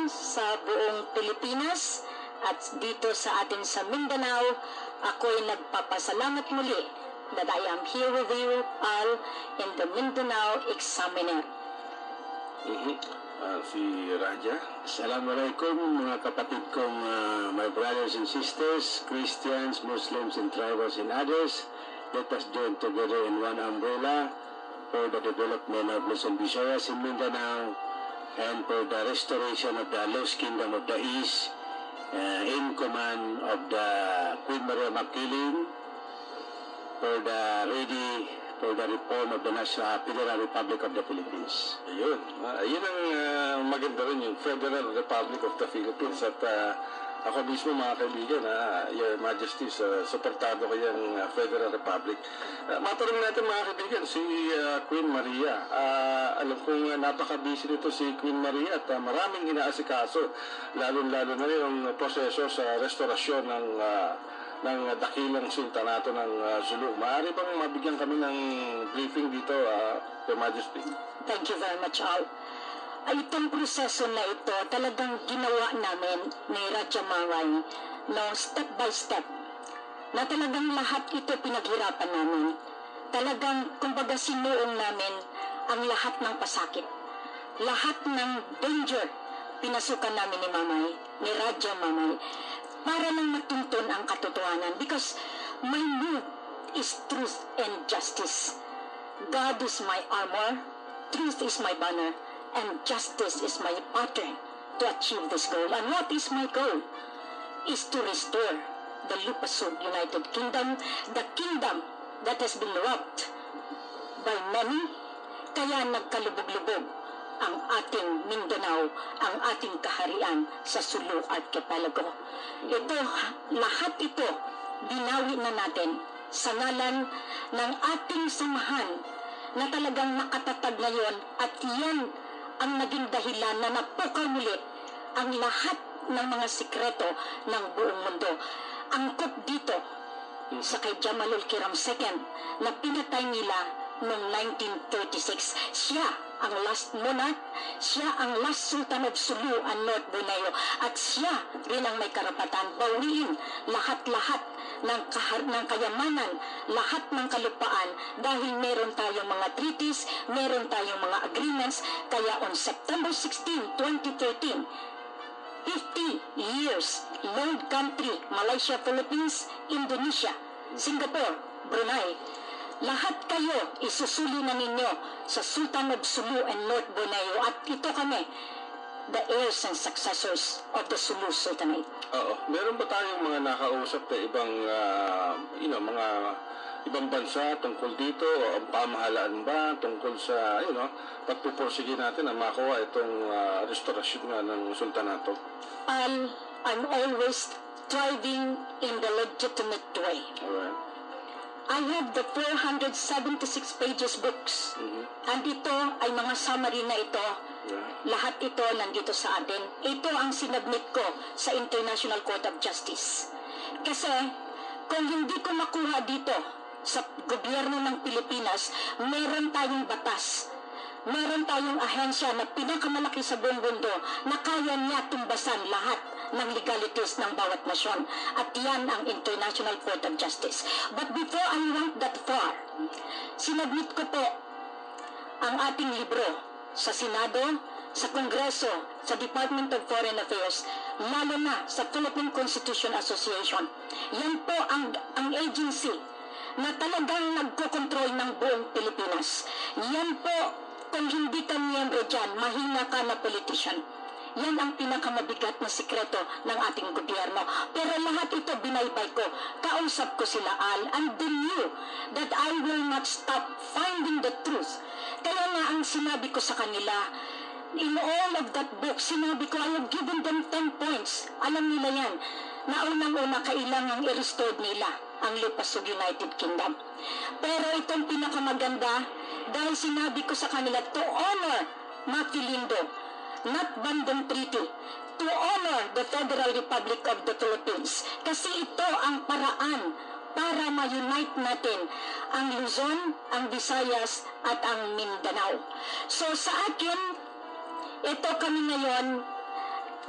sa buong Pilipinas at dito sa atin sa Mindanao, ako'y nagpapasalamat muli that I am here with you all in the Mindanao Examiner. Si Raja. Assalamualaikum mga kapatid kong my brothers and sisters, Christians, Muslims, and tribals and others. Let us join together in one umbrella for the development of Luzon, Visayas, and Mindanao, and for the restoration of the lost kingdom of the East, in command of the Queen Maria Makiling, for the reform of the National Federal Republic of the Philippines. Ayun. Ayun ang maganda rin yung Federal Republic of the Philippines. At ako mismo mga kaibigan, Your Majesty, suportado ko yung Federal Republic. Matanong natin mga kaibigan, si Queen Maria. Alam kong napaka-busy nito si Queen Maria at maraming inaasikaso, lalo-lalo na yung proseso sa restorasyon ng dakilang sultanato ng Sulu. Maaari bang mabigyan kami ng briefing dito, Your Majesty? Thank you very much, all. Itong proseso na ito talagang ginawa namin ni Raja Maray step by step na talagang lahat ito pinaghirapan namin. Talagang kumbaga sinuong namin ang lahat ng pasakit, lahat ng danger pinasukan namin ni Mamay, ni Raja Mamay, para lang matuntun ang katotohanan, because my mood is truth and justice. God is my armor, truth is my banner, and justice is my pattern to achieve this goal. And what is my goal? Is to restore the Lupasug United Kingdom, the kingdom that has been robbed by many, kaya nagkalubog-lubog ang ating Mindanao, ang ating kaharian sa Sulu Archipelago. Ito, lahat ito, binawi na natin sa ngalan ng ating samahan na talagang nakatatag ngayon, at yan ang naging dahilan na napukaw muli ang lahat ng mga sikreto ng buong mundo. Angkop dito sa kay Jamalul Kiram II na pinatay nila noong 1936. Siya ang last monarch, siya ang last sultan of Sulu and North Borneo, at siya rin ang may karapatan bawiin lahat-lahat ng kayamanan, lahat ng kalupaan, dahil meron tayong mga treaties, meron tayong mga agreements. Kaya on September 16, 2013, 50 years, long country, Malaysia, Philippines, Indonesia, Singapore, Brunei, lahat kayo isusuli na ninyo sa Sultan of Sulu and North Borneo, at ito kami, the heirs and successors of the Sulu Sultanate. Oo. Meron ba tayong mga nakausap na ibang, mga ibang bansa tungkol dito? O ang pamahalaan ba tungkol sa, pagpupursige natin na makuha itong restorasyon nga ng sultanato? I'm always striving in the legitimate way. Alright. I have the 476 pages books. And ito ay mga summary na ito. Lahat ito nandito sa atin. Ito ang sinubmit ko sa International Court of Justice. Kasi kung hindi ko makuha dito sa gobyerno ng Pilipinas, meron tayong batas, meron tayong ahensya na pinakamalaki sa buong mundo na kaya niya tumbasan lahat ng legalities ng bawat nasyon. At yan ang International Court of Justice. But before I went that far, sinubmit ko po ang ating libro sa Senado, sa Kongreso, sa Department of Foreign Affairs, lalo na sa Philippine Constitution Association. Yan po ang agency na talagang nagkokontrol ng buong Pilipinas. Yan po, kung hindi ka miyembro dyan, mahina ka na politician. Yan ang pinakamabigat na sikreto ng ating gobyerno. Pero lahat ito binaybay ko. Kausap ko sila and they knew that I will not stop finding the truth. Kaya nga ang sinabi ko sa kanila, in all of that book, sinabi ko, I have given them 10 points. Alam nila yan, na unang-una kailangang i-restore nila ang Lupasug United Kingdom. Pero itong pinakamaganda, dahil sinabi ko sa kanila, to honor Maquilindo, not Bandung Treaty, to honor the Federal Republic of the Philippines. Kasi ito ang paraan para ma-unite natin ang Luzon, ang Visayas, at ang Mindanao. So sa akin, ito kami ngayon,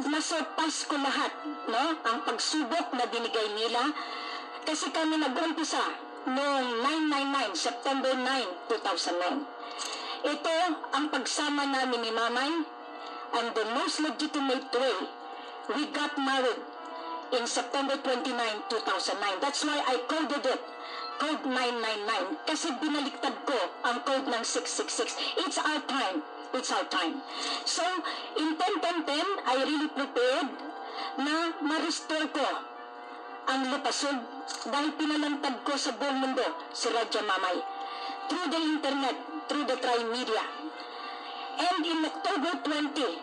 nasurpass ko lahat, no? Ang pagsubok na binigay nila. Kasi kami nag-umpisa noong 999, September 9, 2009. Ito ang pagsama namin ni Mamay, and the most legitimate way, we got married in September 29, 2009. That's why I coded it, Code 999, kasi binaliktad ko ang code ng 666. It's our time. It's our time. So, in 10-10-10, I really prepared na ma-restore ko ang lupasog dahil pinalantad ko sa buong mundo si Radya Mamay through the internet, through the Tri-Media. And in October 2010,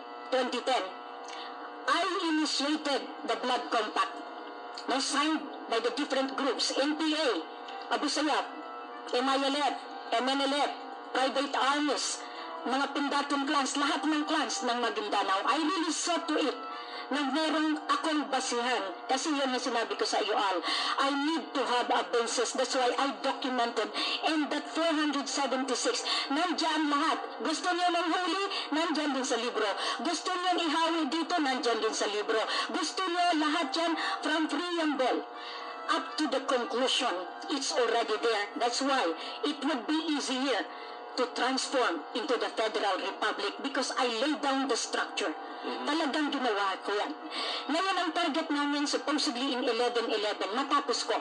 I initiated the Blood Compact, now signed by the different groups, NPA, Abu Sayyaf, MILF, MNLF, private armies, mga Pindatong clans, lahat ng clans ng Maguindanao. I really saw to it na merong akong basihan. Kasi yun ang sinabi ko sa iyo, Al. I need to have a basis. That's why I documented. And that 476, nandyan lahat. Gusto niyo ng huli, nandyan din sa libro. Gusto niyo ihawi dito, nandyan din sa libro. Gusto niyo lahat yan from preamble up to the conclusion. It's already there. That's why it would be easier to transform into the Federal Republic because I laid down the structure. Talagang ginawa ko yan. Ngayon ang target namin supposedly in 11-11, matapos ko.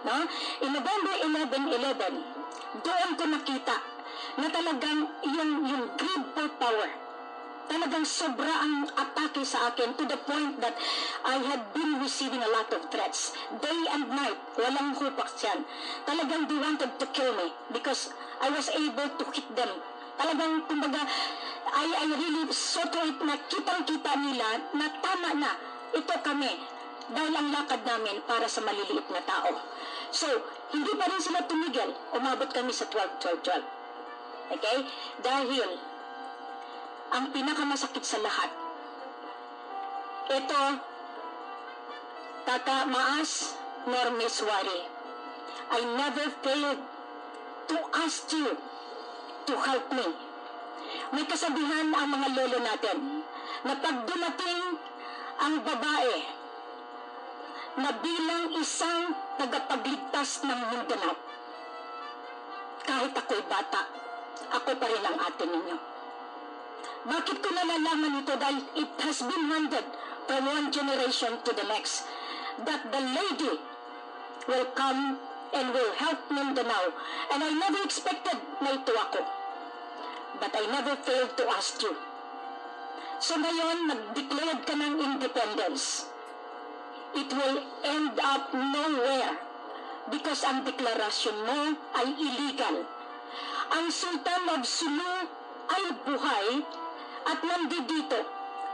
No? In November 11-11, doon ko nakita na talagang yung greed for power, talagang sobra ang atake sa akin to the point that I had been receiving a lot of threats. Day and night, walang hupaks yan. Talagang they wanted to kill me because I was able to hit them. Talagang, kumbaga, I really saw to it na kitang-kita nila na tama na ito kami dahil ang lakad namin para sa maliliit na tao. So, hindi pa rin sila tumigil. Umabot kami sa 12-12-12. Okay? Dahil ang pinakamasakit sa lahat, ito, Tata Maas Normeswari, I never failed to ask you to help me. May kasabihan ang mga lolo natin na pag dumating ang babae na bilang isang tagapagligtas ng Mindanao, kahit ako'y bata, ako pa rin ang ate ninyo. Bakit ko nalalaman ito? Dahil it has been handed from one generation to the next that the lady will come and will help Mindanao. And I never expected na ito ako. But I never failed to ask you. So ngayon, nag-declared ka ng independence. It will end up nowhere because ang deklarasyon mo ay illegal. Ang Sultan of Sulu ay buhay at nandito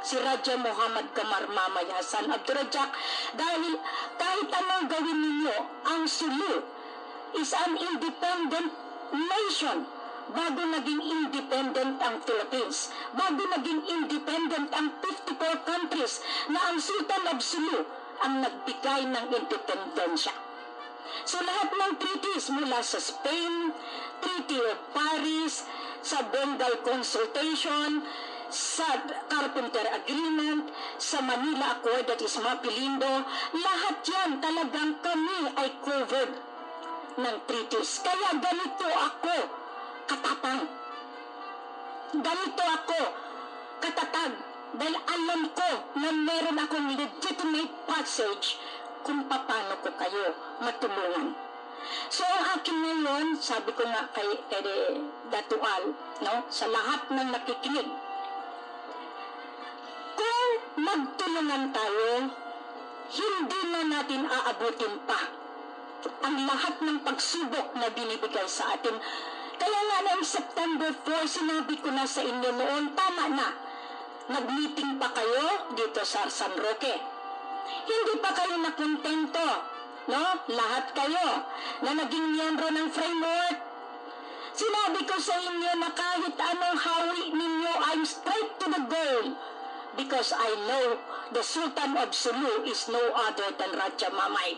si Raja Muhammad Kamar Mamay Hasan Abdurrajak dahil kahit anong gawin ninyo, ang Sulu is an independent nation. Bago naging independent ang Philippines, bago naging independent ang 54 countries na ang Sultan of Sulu ang nagbigay ng independensya. So lahat ng treaties mula sa Spain, Treaty of Paris, sa Bengal Consultation, sa Carpenter Agreement, sa Manila Accord that is Mapilindo, lahat yan talagang kami ay covered ng treaties. Kaya ganito ako katapang. Ganito ako katatag dahil alam ko na meron akong legitimate passage kung paano ko kayo matulungan. So ang akin ngayon, sabi ko nga kay Datual, no, sa lahat ng nakikinig, kung magtulungan tayo, hindi na natin aabutin pa ang lahat ng pagsubok na binibigay sa atin. Kaya nga noong September 4, sinabi ko na sa inyo noon, tama na. Nag-meeting pa kayo dito sa San Roque. Hindi pa kayo nakontento, no? Lahat kayo na naging miyembro ng framework. Sinabi ko sa inyo na kahit anong hawi ninyo, I'm straight to the goal. Because I know the Sultan of Sulu is no other than Raja Mamay.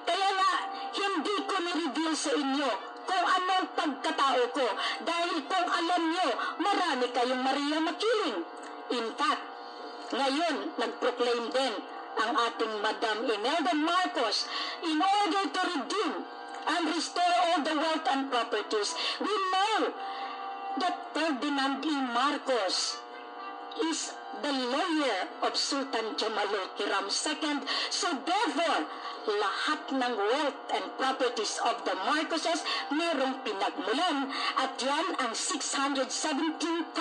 Kaya nga, hindi ko ni-reveal sa inyo kung anong pagkatao ko dahil kung alam nyo, marami kayong Maria Makiling. In fact, Ngayon, nag-proclaim din ang ating Madam Imelda Marcos in order to redeem and restore all the wealth and properties. We know that Ferdinand E. Marcos is the lawyer of Sultan Jamalul Kiram II. So therefore, lahat ng wealth and properties of the Marcoses merong pinagmulan at yan ang 617,500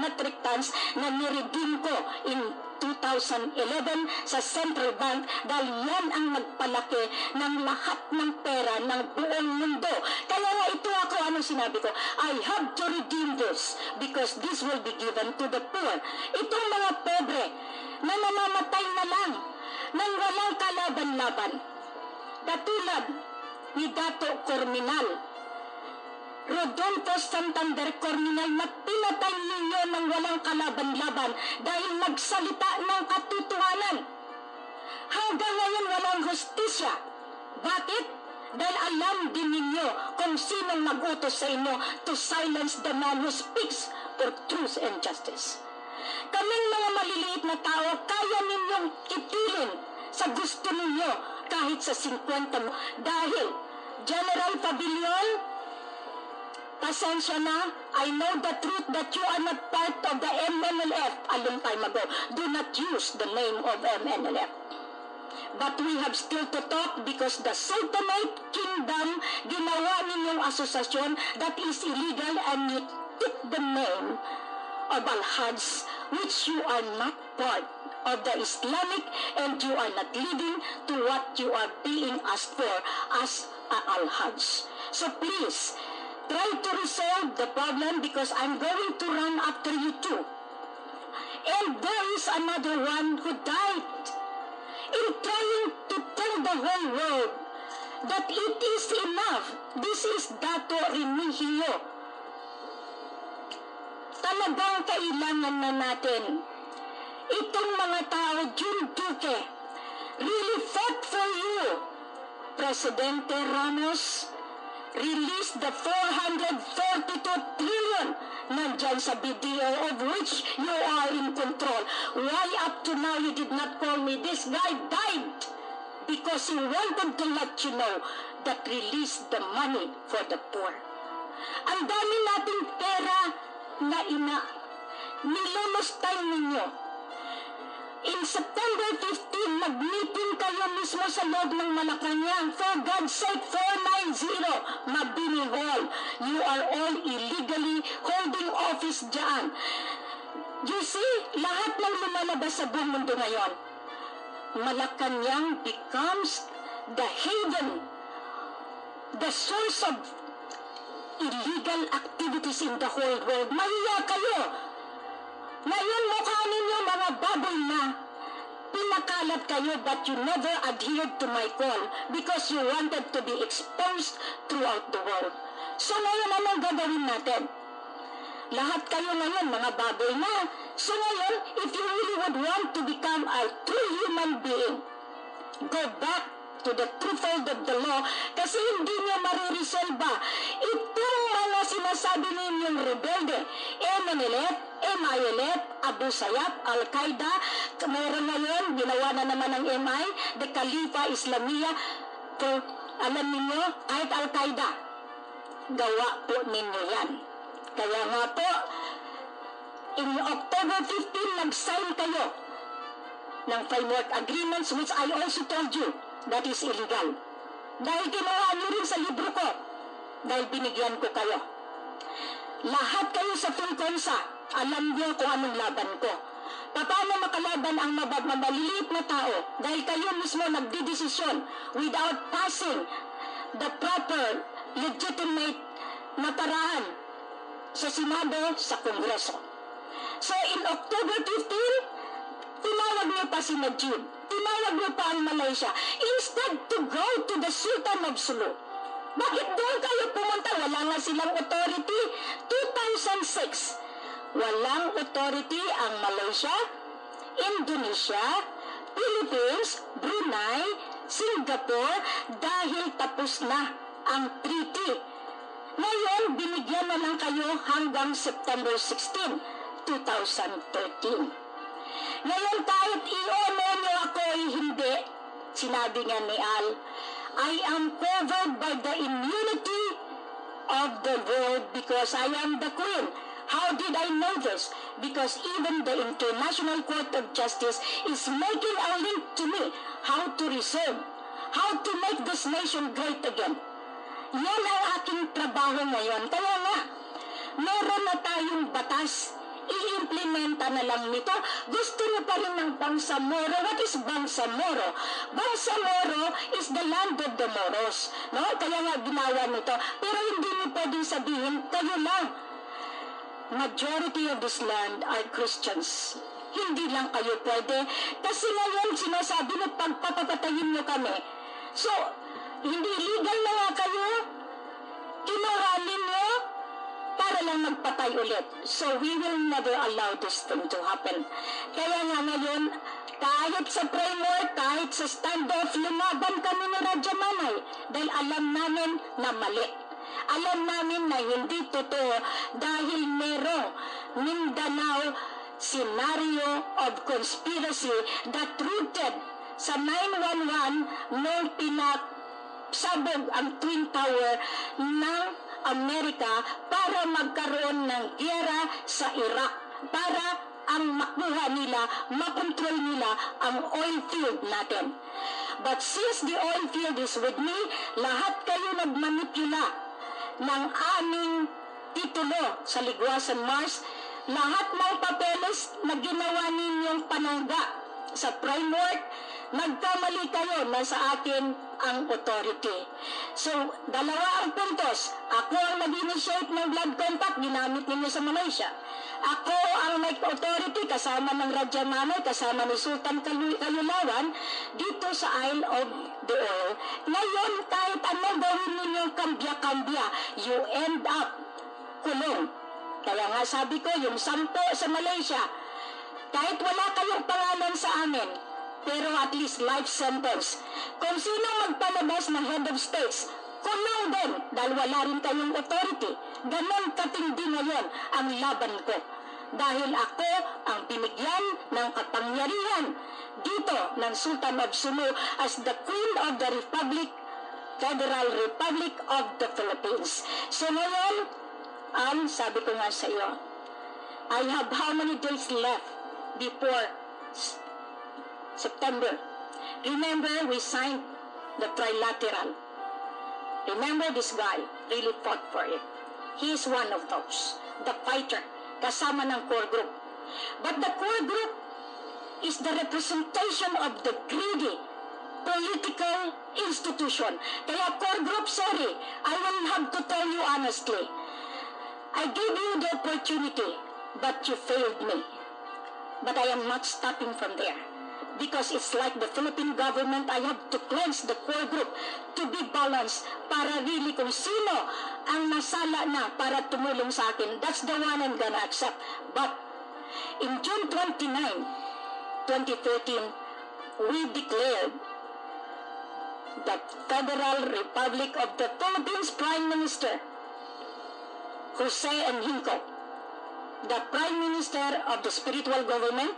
metric tons na niredeem ko in 2011 sa Central Bank dahil yan ang nagpalaki ng lahat ng pera ng buong mundo. Kaya nga ito ako, anong sinabi ko? I have to redeem this because this will be given to the poor. Itong mga pobre na namamatay na lang nang walang kalaban-laban. Katulad ni Dato Corminal, Rodolfo Santander Corminal na pinatay ninyo ng walang kalaban-laban dahil nagsalita ng katotohanan. Hanggang ngayon walang hustisya. Bakit? Dahil alam din ninyo kung sinong nag-utos sa inyo to silence the man who speaks for truth and justice. Kaming mga maliliit na tao, kaya ninyong itilin sa gusto ninyo kahit sa 50 mo. Dahil General Pavilion, pasensya na, I know the truth that you are not part of the MNLF a long time ago. Do not use the name of MNLF. But we have still to talk because the Sultanate Kingdom, ginawa ninyong asosasyon that is illegal and you took the name of Al-Hajj, which you are not part of the Islamic and you are not leading to what you are being asked for as Al-Hajj. So please, try to resolve the problem because I'm going to run after you too. And there is another one who died in trying to tell the whole world that it is enough. This is Dato Remigio. Talagang kailangan na natin itong mga tao, Jun Duque, really fought for you. Presidente Ramos, release the 442 trillion nandyan sa BDO of which you are in control. Why up to now you did not call me? This guy died because he wanted to let you know that release the money for the poor. Ang dami nating pera na nilulustay ninyo. In September 15, nag-meeting kayo mismo sa loob ng Malacanang. For God's sake, 490 Mabini Hall. You are all illegally holding office dyan. You see, lahat ng lumalabas sa buong mundo ngayon, Malacanang becomes the haven, the source of illegal activities in the whole world. Mahiya kayo. Ngayon mukha ninyo mga baboy na pinakalat kayo but you never adhered to my call because you wanted to be exposed throughout the world. So ngayon anong gagawin natin? Lahat kayo ngayon mga baboy na. So ngayon, if you really would want to become a true human being, go back to the true fold of the law kasi hindi nyo mariresolba itong mga sinasabi ninyong rebelde, MNLF, MILF, Abu Sayyaf, Al-Qaeda, meron ngayon, ginawa na naman ng MI, the Khalifa Islamiyah, alam ninyo, kahit Al-Qaeda, gawa po ninyo yan. Kaya nga po, in October 15, nag-sign kayo ng framework agreements which I also told you that is illegal. Dahil ginawa nyo rin sa libro ko, dahil binigyan ko kayo. Lahat kayo sa Philconsa, alam niyo kung anong laban ko. Paano makalaban ang maliliit na tao dahil kayo mismo nagdidesisyon without passing the proper, legitimate na paraan sa Senado, sa Kongreso. So in October 15, tinawag niyo pa si Najib, tinawag niyo pa ang Malaysia, instead to go to the Sultan of Sulu. Bakit doon kayo pumunta? Wala nga silang authority. 2006, walang authority ang Malaysia, Indonesia, Philippines, Brunei, Singapore dahil tapos na ang treaty. Ngayon, binigyan na lang kayo hanggang September 16, 2013. Ngayon kahit i-ono nyo ako hindi, sinabi nga ni Al, I am covered by the immunity of the world because I am the queen. How did I know this? Because even the International Court of Justice is making a link to me how to resolve, how to make this nation great again. Yan ang aking trabaho ngayon. Kaya nga, meron na tayong batas. I-implementa na lang nito. Gusto niyo pa rin ng Bangsamoro. What is Bangsamoro? Bangsamoro is the land of the Moros. No? Kaya nga ginawa nito. Pero hindi niyo pwedeng sabihin, kayo lang. Majority of this land are Christians. Hindi lang kayo pwede. Kasi ngayon sinasabi na pagpapatayin niyo kami. So, hindi legal na nga kayo. Kinuhalin niyo para lang magpatay ulit. So, we will never allow this thing to happen. Kaya nga ngayon, kahit sa framework, kahit sa standoff, lumaban kami ni Radja Manay. Dahil alam namin na mali. Alam namin na hindi totoo dahil merong Mindanao scenario of conspiracy that rooted sa 9/11 nung pinasabog ang Twin Tower ng Amerika para magkaroon ng giyera sa Iraq, para ang makuha nila, makontrol nila ang oil field natin. But since the oil field is with me, lahat kayo nagmanipula ng aming titulo sa Ligwasan Mars, lahat ng papeles na ginawa ninyong panangga sa framework, nagkamali kayo na sa akin ang authority. So, dalawa ang puntos. Ako ang nag-initiate ng blood contact, ginamit ninyo sa Malaysia. Ako ang may authority kasama ng Radja Manay, kasama ni Sultan Kayulawan dito sa Isle of the Oil. Ngayon, kahit anong gawin ninyong kambya-kambya, you end up kulong. Kaya nga sabi ko, yung 10 sa Malaysia, kahit wala kayong pangalan sa amin, pero at least life sentence. Kung sino magpalabas ng head of states, kulong din dahil wala rin kayong authority. Ganon katindi ngayon ang laban ko. Dahil ako ang binigyan ng kapangyarihan dito ng Sultan of Sulu as the Queen of the Republic, Federal Republic of the Philippines. So ngayon, sabi ko nga sa iyo, I have how many days left before September? Remember, we signed the trilateral. Remember, this guy really fought for it. He is one of those, the fighter, kasama ng core group. But the core group is the representation of the greedy political institution. Kaya core group, sorry, I will have to tell you honestly, I gave you the opportunity, but you failed me. But I am not stopping from there. Because it's like the Philippine government, I have to cleanse the core group to be balanced para really kung sino ang nasala na para tumulong sa akin. That's the one I'm gonna accept. But in June 29, 2013, we declared the Federal Republic of the Philippines Prime Minister, Jose Enrico, the Prime Minister of the spiritual government,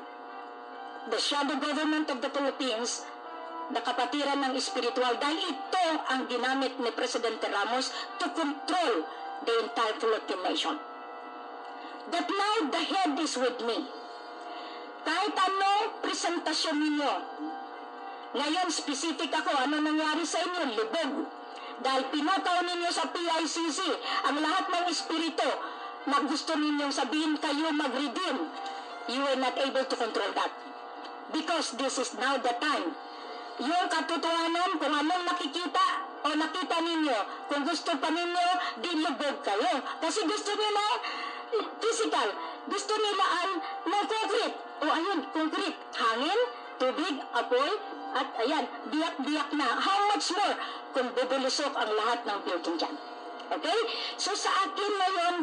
the shadow government of the Philippines, na kapatiran ng espiritual, dahil ito ang ginamit ni Presidente Ramos to control the entire Philippine nation. That now the head is with me. Kahit ano presentasyon ninyo, ngayon specific ako, ano nangyari sa inyo? Libog. Dahil pinataw ninyo sa PICC ang lahat ng espiritu na gusto ninyong sabihin kayo mag-redeem. You were not able to control that. Because this is now the time. Yung katotohanan, kung anong nakikita o nakita ninyo, kung gusto pa ninyo, dilubog kayo. Kasi gusto nila physical, gusto nila ng concrete. O ayun, concrete, hangin, tubig, apoy, at ayan, biyak-biyak na. How much more kung bubulusok ang lahat ng building dyan? Okay? So sa akin ngayon,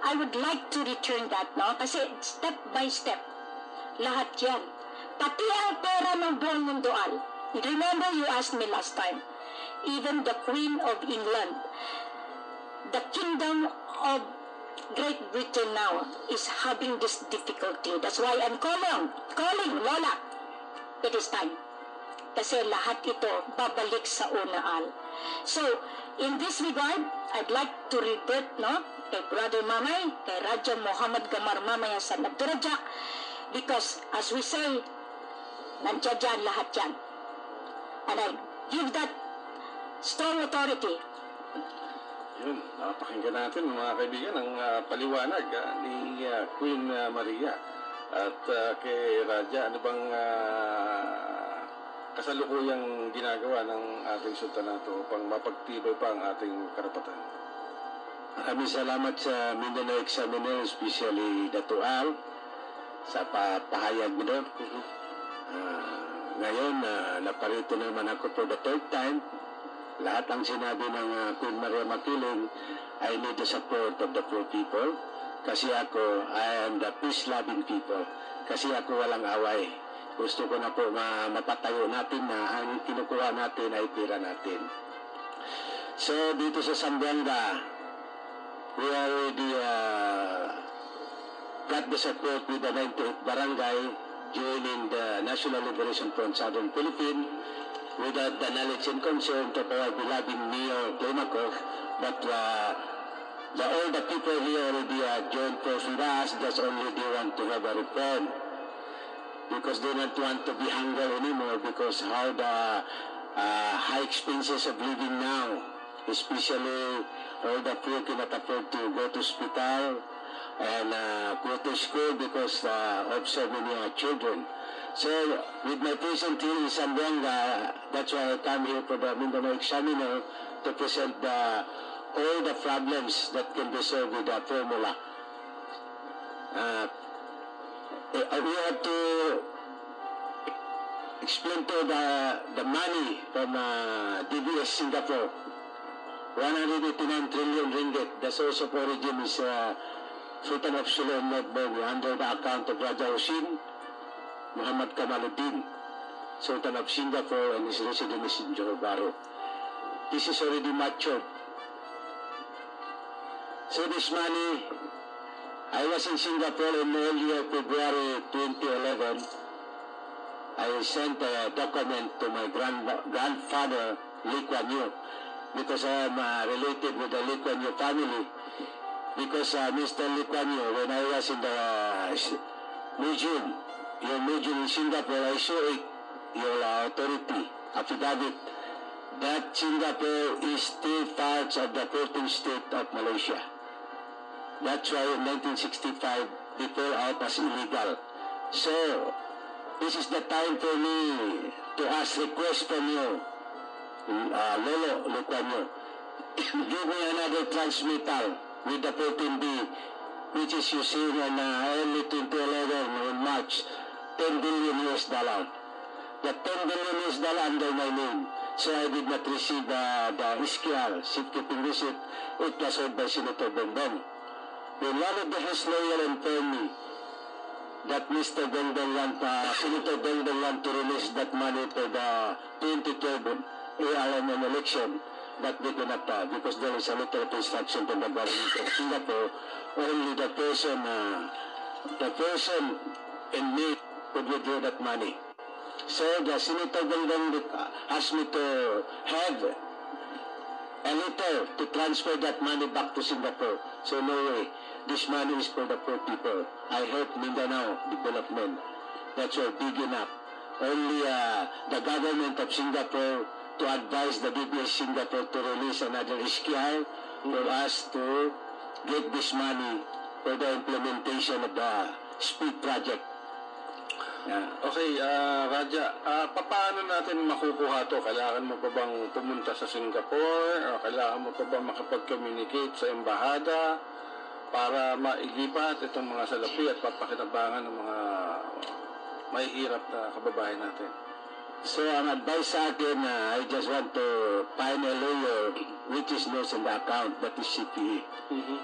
I would like to return that, no? Kasi step by step, lahat yan. Pati ang pera ng buong mundo, Al. Remember you asked me last time, even the Queen of England, the Kingdom of Great Britain now is having this difficulty. That's why I'm calling, Lola. It is time. Kasi lahat ito babalik sa unaal. So, in this regard, I'd like to revert, kay Brother Mamay, kay Raja Muhammad Gamar Mamay sa Nagdurajak, because as we say, nandiyan dyan lahat yan. And I give that strong authority. Yun, napakinggan natin mga kaibigan ang paliwanag ni Queen Maria. At kay Raja, ano bang kasalukuyang ginagawa ng ating sultanato upang mapagtibay pa ang ating karapatan? Maraming salamat sa Mindanao Examiner, especially Dato' Al, sa pahayag mo doon. Ngayon, naparito naman ako for the third time. Lahat ang sinabi ng Queen Maria Makiling, I need the support of the poor people. Kasi ako, I am the peace-loving people. Kasi ako walang away. Gusto ko na po mapatayo natin na ang kinukuha natin ay pira natin. So, dito sa Zamboanga, we already got the support with the 98th Barangay joining the National Liberation Front Southern Philippines without the knowledge and concern to our beloved Mayor Klimakov, but all the people here already joined force with us, just only they want to have a reform. Because they don't want to be hungry anymore because how the high expenses of living now, especially all the poor cannot afford to go to hospital and go to school because of so many children. So, with my present here in Zamboanga, that's why I come here for the Mindanao Examiner to present all the problems that can be solved with the formula. We have to explain to the money from DBS Singapore, 189 trillion ringgit. The source of origin is Sultan of Sulu and Nagbogi under the account of Raja Hussein Muhammad Kamaluddin, Sultan of Singapore, and his residence in Johor Bahru. This is already matured. So this money, I was in Singapore in earlier February 2011. I sent a document to my grandfather, Lee Kuan Yew, because I am related with the Lee Kuan Yew family. Because Mr. Lee Kuan Yew, when I was in the your museum in Singapore, I saw it, your authority, affidavit, that Singapore is still part of the 14th state of Malaysia. That's why in 1965, they fell out as illegal. So, this is the time for me to ask request from you, Lolo Lee Kuan Yew. Give me another transmittal with the 14B, which is using in early 2011 in March, $10 billion. The $10 billion under my name. So I did not receive the SQR, safekeeping receipt. It was held by Senator Bongbong. When one of the House lawyer informed me that Mr. Bongbong Senator Bongbong want to release that money for the 2012 ARM election, but they cannot because there is a letter of instruction from the government of Singapore. Only the person in need could withdraw that money. So the Senator Bongbong asked me to have a letter to transfer that money back to Singapore. So no way. This money is for the poor people. I help Mindanao development. That's all big enough. Only the government of Singapore to advise the DBS Singapore to release another SQR for us to get this money for the implementation of the SPEED project. Okay, Raja, paano natin makukuha to? Kailangan mo pa bang pumunta sa Singapore? O kailangan mo pa bang makapag-communicate sa embahada para mailipat itong mga salapi at papakinabangan ng mga mahihirap na kababayan natin? So ang advice sa akin, I just want to find a lawyer which is knows in the account, that is CPE.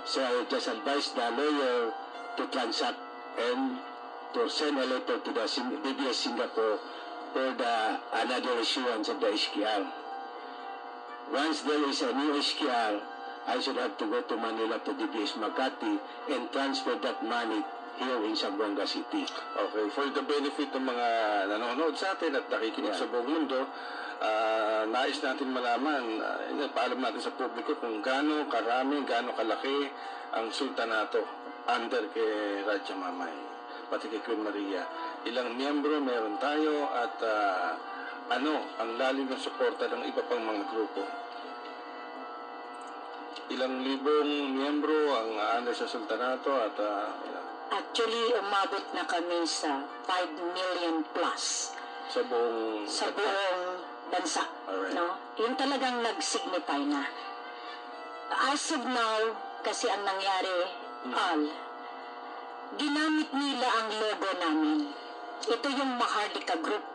So I just advise the lawyer to transact and to send a letter to the DBS Singapore for another issuance of the SQR. Once there is a new SQR, I should have to go to Manila to DBS Makati and transfer that money here in Zamboanga City. Okay, for the benefit ng mga nanonood sa atin at nakikinig sa buong mundo, nais natin malaman, paalam natin sa publiko kung gaano karami, gaano kalaki ang sultanato under kay Raja Mamay, pati kay Queen Maria. Ilang miyembro meron tayo at ano ang lalim ng suporta ng iba pang mga grupo. Ilang libong miyembro ang under sa sultanato at Actually, umabot na kami sa 5 million plus sa buong bansa. Alright. No? Yun talagang nag-signify na. As of now, kasi ang nangyari, ginamit nila ang logo namin. Ito yung Maharlika Group,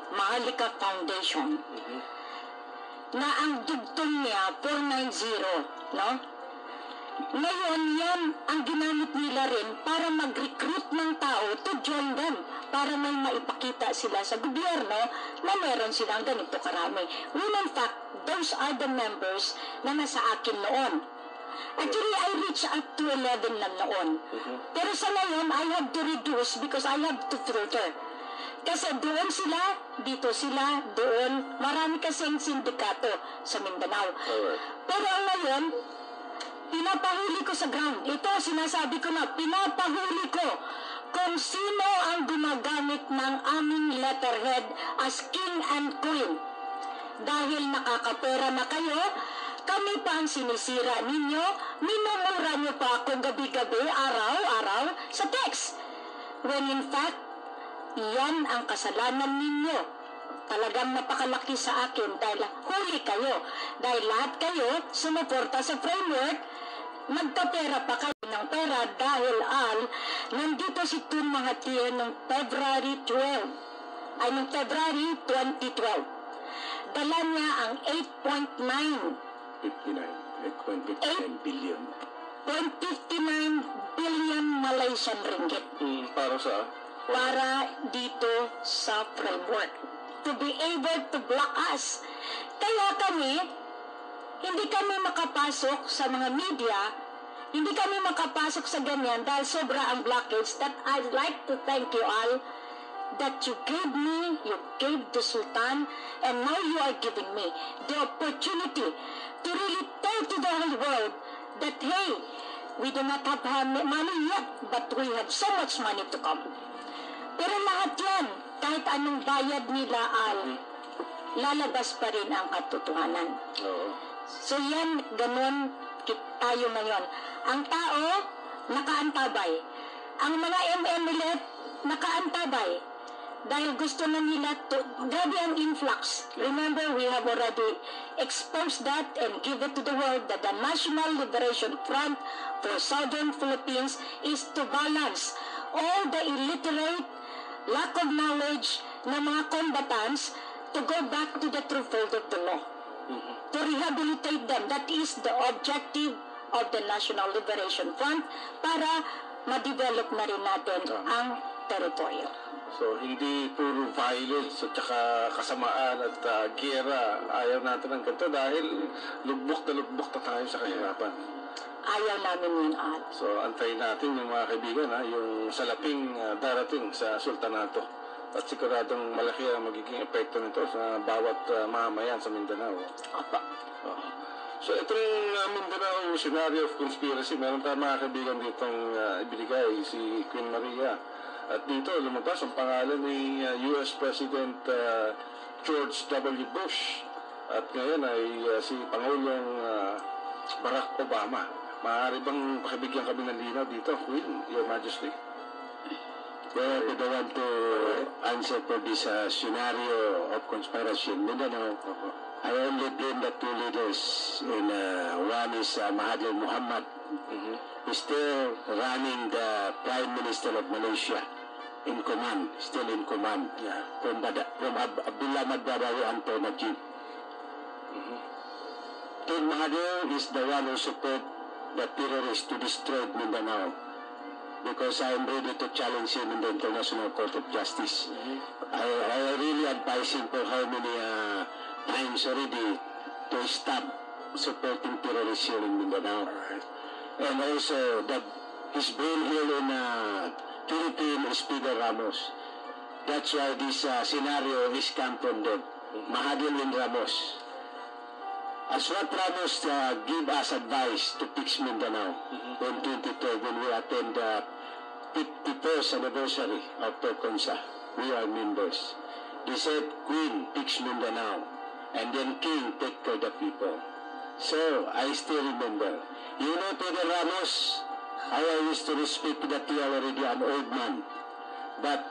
Maharlika Foundation, na ang dugtong niya 490, no? Ngayon, yan ang ginamit nila rin para mag-recruit ng tao to join them, para may maipakita sila sa gobyerno na meron silang ganito karami. When in fact, those are the members na nasa akin noon. Actually, I reached up to 11 na noon. Pero sa ngayon, I have to reduce because I have to filter. Kasi doon sila, dito sila, doon. Marami kasing sindikato sa Mindanao. Pero ang ngayon, pinapahuli ko sa ground. Ito, sinasabi ko na, pinapahuli ko kung sino ang gumagamit ng aming letterhead as king and queen. Dahil nakakapera na kayo, kami pa ang sinisira ninyo, minumura nyo pa ako gabi-gabi, araw-araw sa text. When in fact, yan ang kasalanan ninyo. Talagang napakalaki sa akin dahil huli kayo. Dahil lahat kayo sumuporta sa framework, nagkapera pa kayo ng pera dahil nandito si Tun Mahathir noong February 2012. Dala niya ang 8.59 billion. 0.59 billion Malaysian ringgit. Para sa? Para dito sa framework. To be able to block us. Kaya kami, hindi kami makapasok sa mga media, hindi kami makapasok sa ganyan dahil sobra ang blockage. That I'd like to thank you all that you gave me, you gave the Sultan, and now you are giving me the opportunity to really tell to the whole world that, hey, we do not have money yet, but we have so much money to come. Pero lahat yan, kahit anong bayad nila lalabas pa rin ang katotohanan. So yan, ganun tayo ngayon. Ang tao, nakaantabay. Ang mga MMLF, nakaantabay. Dahil gusto na nila to, grabe ang influx. Remember, we have already exposed that and give it to the world that the National Liberation Front for Southern Philippines is to balance all the illiterate, lack of knowledge ng mga combatants to go back to the true fold of the law. To rehabilitate them. That is the objective of the National Liberation Front para ma-develop na rin natin ang teritoryo. So, hindi puro violence at saka kasamaan at gera. Ayaw natin ng ganito dahil lugbok na tayo sa kahirapan. Ayaw namin yun, So, antayin natin yung mga kaibigan, yung salaping darating sa sultanato. At siguradong malaki ang magiging epekto nito sa bawat mamamayan sa Mindanao. So, itong Mindanao scenario of conspiracy, meron tayong mga kaibigan ditong ibinigay, si Queen Maria. At dito, lumabas ang pangalan ni US President George W. Bush. At ngayon ay si Pangulong Barack Obama. Maaari bang pakibigyan kami ng linaw dito, Queen, Your Majesty? Well, I don't want to answer for this scenario of conspiracy in Mindanao. I only blame the two leaders. One is Mahathir Mohamad. He's still running the Prime Minister of Malaysia in command, still in command, from Abdullah Magbadawi Anto Najib. Tun Mahathir is the one who support the terrorists to destroy Mindanao, because I am ready to challenge him in the International Court of Justice. I really advise him for how many times already to stop supporting terrorists here in Mindanao. And also that his brain here in Philippine is Peter Ramos. That's why this scenario is come from them. Mahadil and Ramos. As what Ramos give us advice to fix Mindanao in 2012 when we attend the 51st anniversary of PERCONSA. We are members. They said, Queen, fix Mindanao. And then King, take care of the people. So, I still remember. You know, Peter Ramos, how I used to respect that you are already an old man. But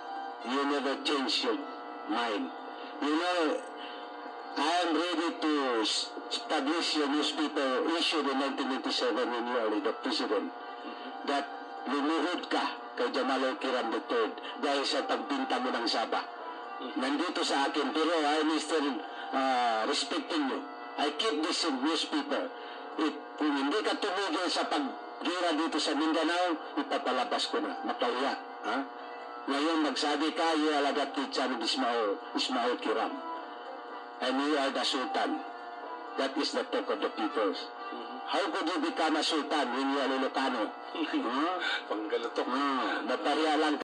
you never change your mind. You know, I am ready to establish your newspaper issued in 1997 when you are the president. That lumuhod ka kay Jamal Kiram III dahil sa pagbinta mo ng Saba. Nandito sa akin, pero I am still respecting you. I keep this newspaper. Kung hindi ka tumigil sa paggira dito sa Mindanao, ipapalabas ko na. Makahiya. Ha? Ngayon, magsabi ka, you are the teacher of Ismail Kiram. And you are the Sultan. That is the talk of the people. How could you become a Sultan when you are Ilocano? Panggalutok. Napariya lang